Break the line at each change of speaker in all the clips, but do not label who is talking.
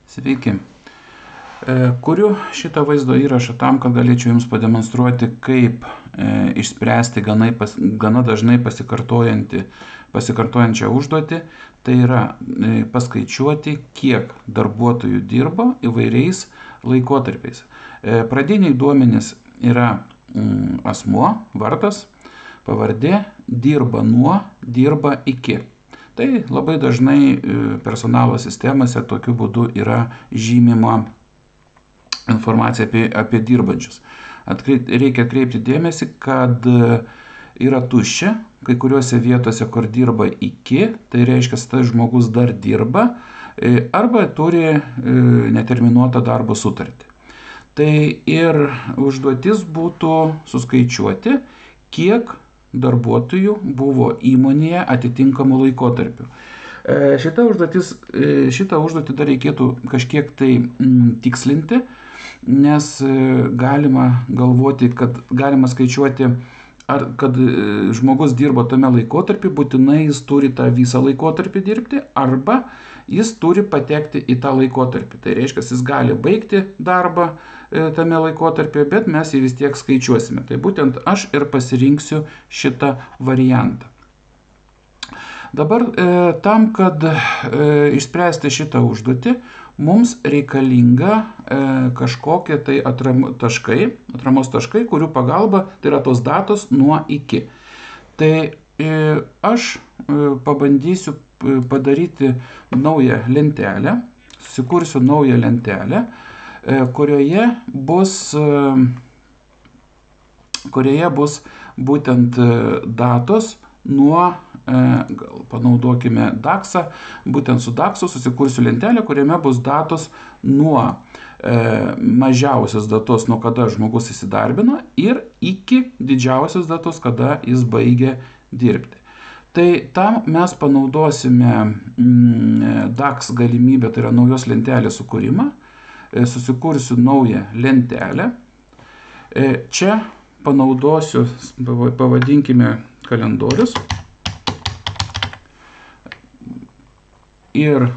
Sveiki. Kuriu šitą vaizdo įrašą tam, kad galėčiau Jums pademonstruoti, kaip išspręsti gana dažnai pasikartojančią užduotį. Tai yra paskaičiuoti, kiek darbuotojų dirba įvairiais laikotarpiais. Pradiniai duomenys yra asmuo, vardas, pavardė, dirba nuo, dirba iki. Tai labai dažnai personalo sistemose tokiu būdu yra žymima informacija apie dirbančius. Reikia atkreipti dėmesį, kad yra tuščia, kai kuriuose vietose, kur dirba iki, tai reiškia, tas žmogus dar dirba arba turi neterminuotą darbo sutartį. Tai ir užduotis būtų suskaičiuoti, kiek darbuotojų buvo įmonėje atitinkamų laikotarpių. Šitą užduotį dar reikėtų kažkiek tai tikslinti, nes galima galvoti, kad galima skaičiuoti, kad žmogus dirbo tame laikotarpį, būtinai jis turi tą visą laikotarpį dirbti, arba jis turi patekti į tą laikotarpį. Tai reiškia, jis gali baigti darbą tame laikotarpyje, bet mes jį vis tiek skaičiuosime. Tai būtent aš ir pasirinksiu šitą variantą. Dabar tam, kad išspręsti šitą užduotį, mums reikalinga kažkokie tai atramos taškai, kurių pagalba, tai yra tos datos nuo iki. Tai aš pabandysiu padaryti naują lentelę, susikursiu naują lentelę, kurioje bus būtent datos nuo, gal panaudokime DAX-ą, būtent su DAX-u susikursiu lentelę, kuriame bus datos nuo mažiausios datos, nuo kada žmogus įsidarbino, ir iki didžiausios datos, kada jis baigė dirbti. Tai tam mes panaudosime DAX galimybę, tai yra naujos lentelės sukūrimą. Susikursiu naują lentelę. Čia panaudosiu, pavadinkime, kalendorius. Ir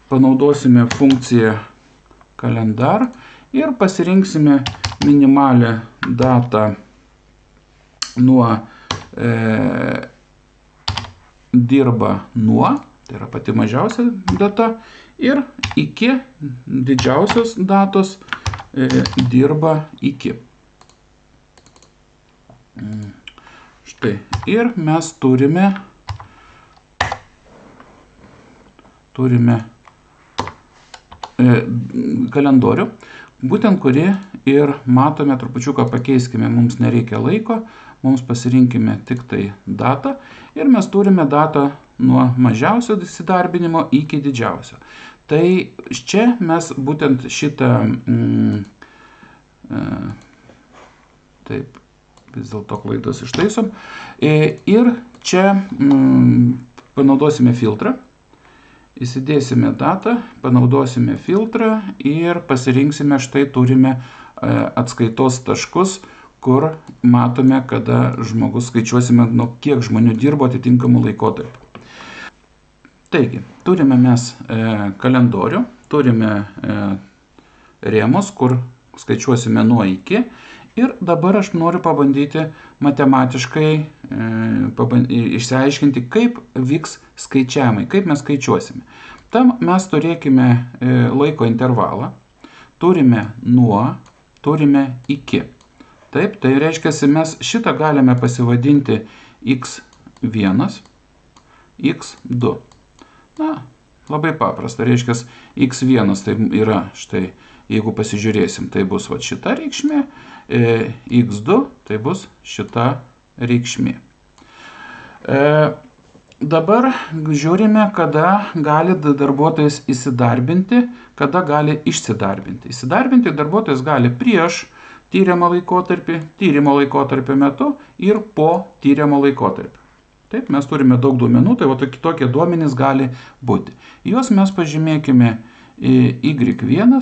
panaudosime funkciją kalendar ir pasirinksime minimalią datą nuo dirba nuo, tai yra pati mažiausia data, ir iki didžiausios datos dirba iki. Štai. Ir mes turime kalendorių, būtent kurį ir matome, trupučiuką pakeiskime, mums nereikia laiko, mums pasirinkime tik tai datą ir mes turime datą nuo mažiausio įsidarbinimo iki didžiausio. Tai čia mes būtent šitą, taip, vis dėlto klaidos ištaisom, ir čia panaudosime filtrą. Įsidėsime datą, panaudosime filtrą ir pasirinksime, štai turime atskaitos taškus, kur matome, kada žmogus skaičiuosime, nuo kiek žmonių dirbo atitinkamų laikotarpių. Taigi, turime mes kalendorių, turime rėmus, kur skaičiuosime nuo iki. Ir dabar aš noriu pabandyti matematiškai išsiaiškinti, kaip vyks skaičiavimai, kaip mes skaičiuosime. Tam mes turėkime laiko intervalą, turime nuo, turime iki. Taip, tai reiškia, mes šitą galime pasivadinti x1, x2. Na, labai paprasta, reiškia, x1 tai yra, štai, jeigu pasižiūrėsim, tai bus va šita reikšmė, x2 tai bus šita reikšmė. Dabar žiūrime, kada gali darbuotojas įsidarbinti, kada gali išsidarbinti. Įsidarbinti darbuotojas gali prieš tyrimo laikotarpio metu ir po tyrimo laikotarpio. Taip, mes turime daug duomenų, tai va tokie duomenys gali būti. Juos mes pažymėkime y1.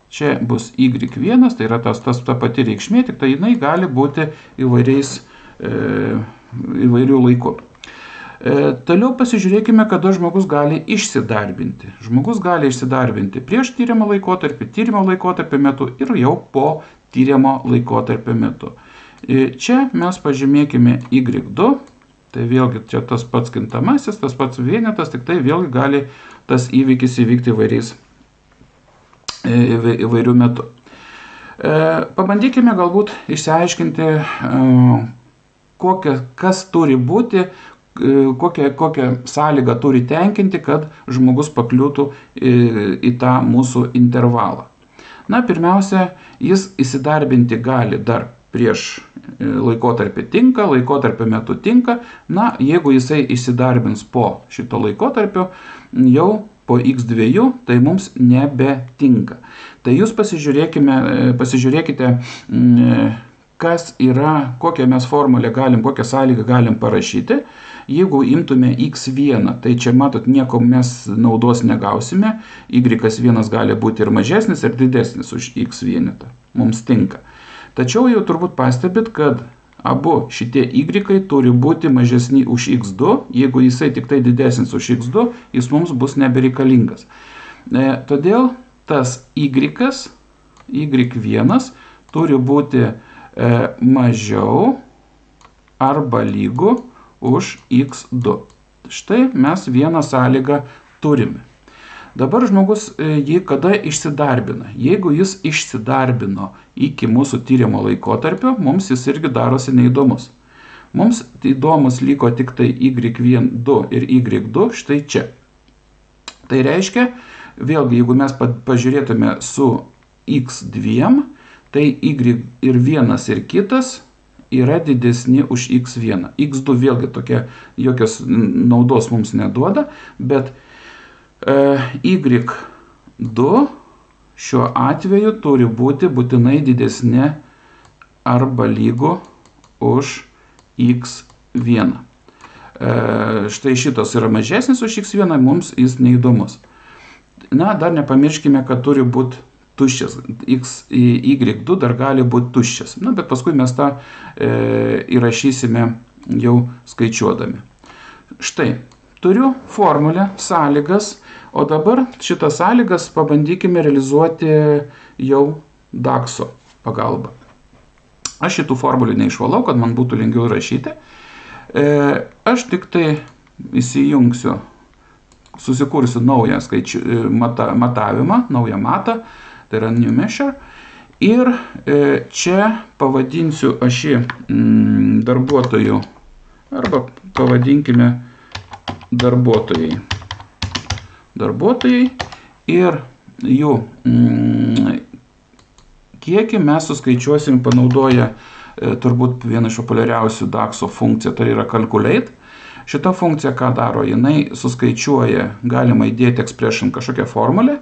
Čia bus y1, tai yra ta pati reikšmė, tik tai jinai gali būti įvairių laikų. Toliau pasižiūrėkime, kada žmogus gali išsidarbinti. Žmogus gali išsidarbinti prieš tyrimo laikotarpio metu ir jau po tyrimo laikotarpio metu. Čia mes pažymėkime Y2, tai vėlgi čia tas pats kintamasis, tas pats vienetas, tik tai vėlgi gali tas įvykis įvykti įvairių metų. Pabandykime galbūt išsiaiškinti, kas turi būti, kokią sąlygą turi tenkinti, kad žmogus pakliūtų į tą mūsų intervalą. Na, pirmiausia, jis įsidarbinti gali dar prieš laikotarpį tinka, laikotarpio metu tinka. Na, jeigu jisai įsidarbins po šito laikotarpio, jau po x2, tai mums nebetinka. Tai jūs pasižiūrėkite, kas yra, kokią mes formulę galim, kokią sąlygą galim parašyti. Jeigu imtume x1, tai čia matot, nieko mes naudos negausime. Y1 gali būti ir mažesnis, ir didesnis už x1. Mums tinka. Tačiau jau turbūt pastebit, kad abu šitie y turi būti mažesni už x2. Jeigu jisai tik tai didesnis už x2, jis mums bus nebereikalingas. Todėl tas y1 turi būti mažiau arba lygu už x2. Štai mes vieną sąlygą turime. Dabar žmogus jį kada išsidarbina. Jeigu jis išsidarbino iki mūsų tyrimo laikotarpio, mums jis irgi darosi neįdomus. Mums įdomus liko tik tai y1 ir y2 štai čia. Tai reiškia, vėlgi, jeigu mes pažiūrėtume su x2, tai y ir vienas ir kitas yra didesni už x1. x2 vėlgi tokia jokios naudos mums neduoda, bet y2 šiuo atveju turi būti būtinai didesnė arba lygu už x1. Štai šitos yra mažesnis už x1, mums jis neįdomus. Na, dar nepamirškime, kad turi būti tuščias. y2 dar gali būti tuščias. Na, bet paskui mes tą įrašysime jau skaičiuodami. Štai, turiu formulę, sąlygas, o dabar šitas sąlygas pabandykime realizuoti jau DAX-o pagalba. Aš šitų formulių neišvalau, kad man būtų lengviau rašyti. Aš tik tai įsijungsiu, susikursiu naują matavimą, naują matą, tai yra new measure. Ir čia pavadinsiu aš jį darbuotojų, arba pavadinkime darbuotojai. Ir jų kiekį mes suskaičiuosim panaudoję turbūt vieną iš populiariausių DAX-o funkciją, tai yra calculate. Šita funkcija ką daro, jinai suskaičiuoja, galima įdėti expression kažkokią formulę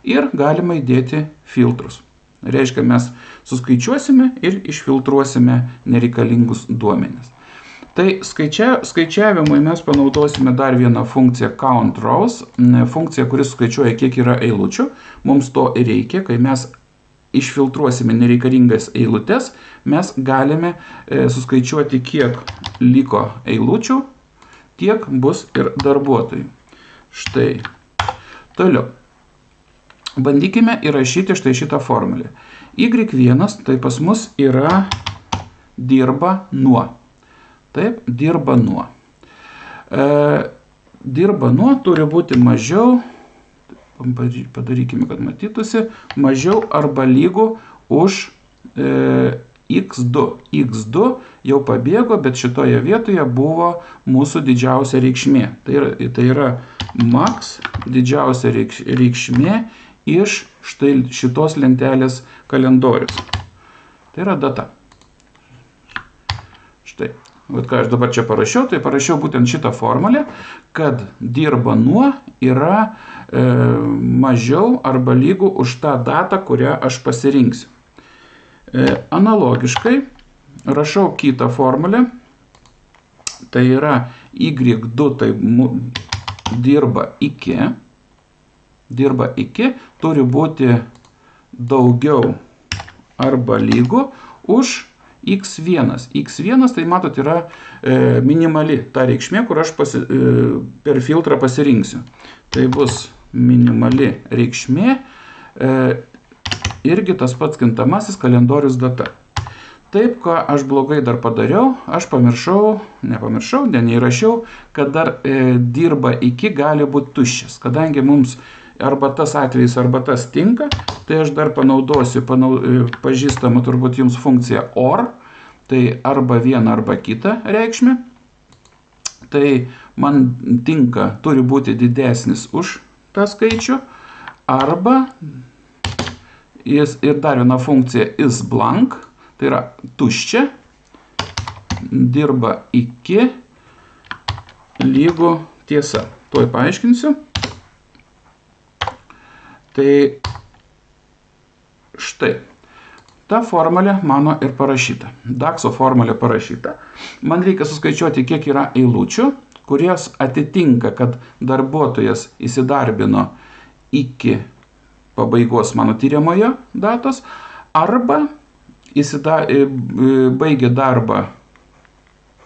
ir galima įdėti filtrus. Reiškia, mes suskaičiuosime ir išfiltruosime nereikalingus duomenis. Tai skaičiavimui mes panaudosime dar vieną funkciją count rows, funkcija, kuris skaičiuoja, kiek yra eilučių. Mums to reikia, kai mes išfiltruosime nereikalingas eilutes, mes galime suskaičiuoti, kiek liko eilučių, tiek bus ir darbuotojų. Štai. Toliau. Bandykime įrašyti štai šitą formulę. Y1 tai pas mus yra dirba nuo. Taip, dirba nuo. Dirba nuo turi būti mažiau, padarykime, kad matytųsi, mažiau arba lygu už x2. x2 jau pabėgo, bet šitoje vietoje buvo mūsų didžiausia reikšmė. Tai yra max didžiausia reikšmė iš štai šitos lentelės kalendorius. Tai yra data. Štai. Vat ką aš dabar čia parašiau, tai parašiau būtent šitą formulę, kad dirba nuo yra mažiau arba lygu už tą datą, kurią aš pasirinksiu. Analogiškai rašau kitą formulę, tai yra y2, tai dirba iki, turi būti daugiau arba lygu už x1. x1 tai matot yra minimali ta reikšmė, kur aš per filtrą pasirinksiu. Tai bus minimali reikšmė, irgi tas pats kintamasis kalendorius data. Taip, ką aš blogai dar padariau, aš neįrašiau, kad dar dirba iki gali būti tuščias. Kadangi mums arba tas atvejis, arba tas tinka, tai aš dar panaudosiu pažįstamą turbūt jums funkciją OR, tai arba vieną, arba kitą reikšmę. Tai man tinka, turi būti didesnis už tą skaičių, arba ir dar viena funkcija isBlank, tai yra tuščia, dirba iki lygu tiesa. Tuoj paaiškinsiu. Tai štai, ta formulė mano ir parašyta. DAXO formulė parašyta. Man reikia suskaičiuoti, kiek yra eilučių, kurios atitinka, kad darbuotojas įsidarbino iki pabaigos mano tyriamojo datos, arba baigė darbą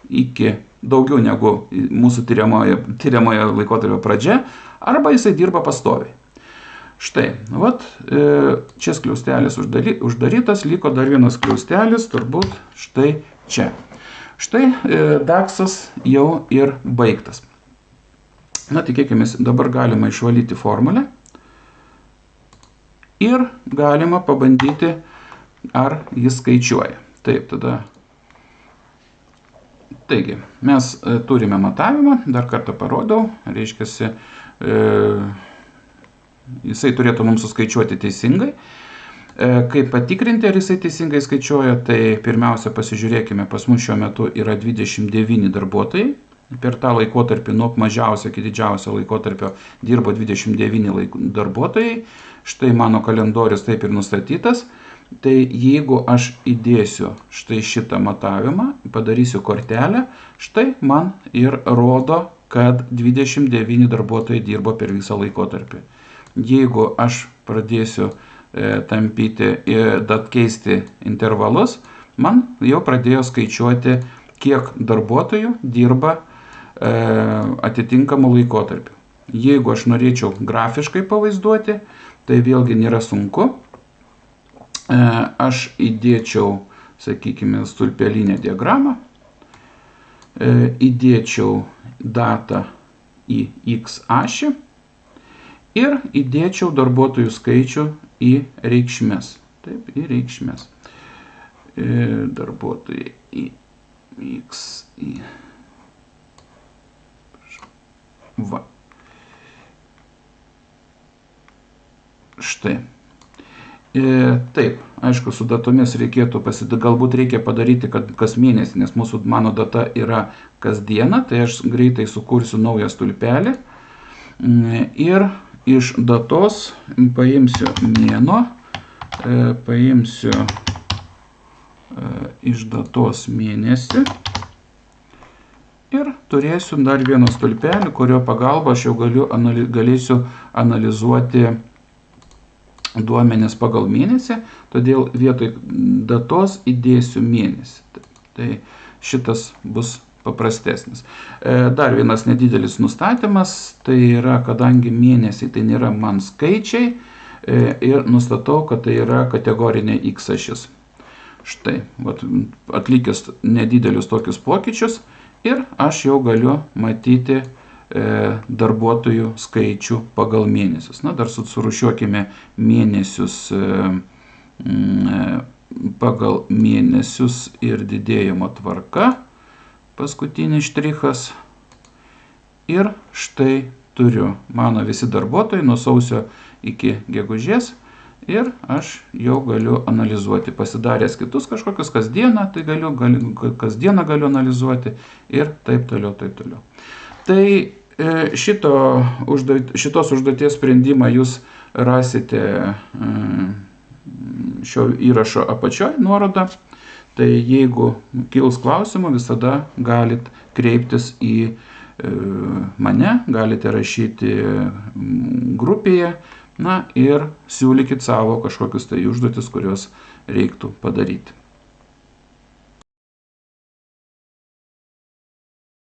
iki daugiau negu mūsų tyriamojo laikotarpio pradžia, arba jisai dirba pastoviai. Štai, čia skliaustelis uždarytas, liko dar vienas skliaustelis, turbūt štai čia. Štai DAXas jau ir baigtas. Na, tikėkime, dabar galima išvalyti formulę ir galima pabandyti, ar jis skaičiuoja. Taip, tada. Taigi, mes turime matavimą, dar kartą parodau, reiškiasi, jisai turėtų mums suskaičiuoti teisingai. Kaip patikrinti, ar jisai teisingai skaičiuoja, tai pirmiausia pasižiūrėkime, pas mus šiuo metu yra 29 darbuotojai. Per tą laikotarpį nuo mažiausio iki didžiausio laikotarpio dirbo 29 darbuotojai. Štai mano kalendorius taip ir nustatytas. Tai jeigu aš įdėsiu štai šitą matavimą, padarysiu kortelę, štai man ir rodo, kad 29 darbuotojai dirbo per visą laikotarpį. Jeigu aš pradėsiu keisti intervalus, man jau pradėjo skaičiuoti, kiek darbuotojų dirba atitinkamų laikotarpių. Jeigu aš norėčiau grafiškai pavaizduoti, tai vėlgi nėra sunku. Aš įdėčiau, sakykime, stulpelinę diagramą, įdėčiau datą į X ašį ir įdėčiau darbuotojų skaičių į reikšmes. Taip, į reikšmes. Darbuotojai į X, į va. Štai. Taip, aišku, su datomis reikėtų galbūt reikia padaryti, kad kas mėnesį, nes mano data yra kas diena, tai aš greitai sukursiu naują stulpelį ir iš datos paimsiu mėnuo, paimsiu iš datos mėnesį ir turėsiu dar vieną stulpelį, kurio pagalba aš jau galėsiu analizuoti duomenis pagal mėnesį, todėl vietoj datos įdėsiu mėnesį. Tai šitas bus paprastesnis. Dar vienas nedidelis nustatymas, tai yra, kadangi mėnesiai tai nėra man skaičiai, ir nustatau, kad tai yra kategorinė X ašis. Štai, atlikęs nedidelius tokius pokyčius ir aš jau galiu matyti darbuotojų skaičių pagal mėnesius. Na, dar surūšiuokime mėnesius pagal mėnesius ir didėjimo tvarka. Paskutinis štrichas. Ir štai turiu mano visi darbuotojai nuo sausio iki gegužės. Ir aš jau galiu analizuoti. Pasidaręs kitus kažkokius kasdieną, tai kasdieną galiu analizuoti ir taip toliau, taip toliau. Tai šitos užduoties sprendimą jūs rasite šio įrašo apačioj nuorodą. Tai jeigu kils klausimų, visada galit kreiptis į mane, galite rašyti grupėje, na ir siūlykit savo kažkokius tai užduotis, kurios reiktų padaryti.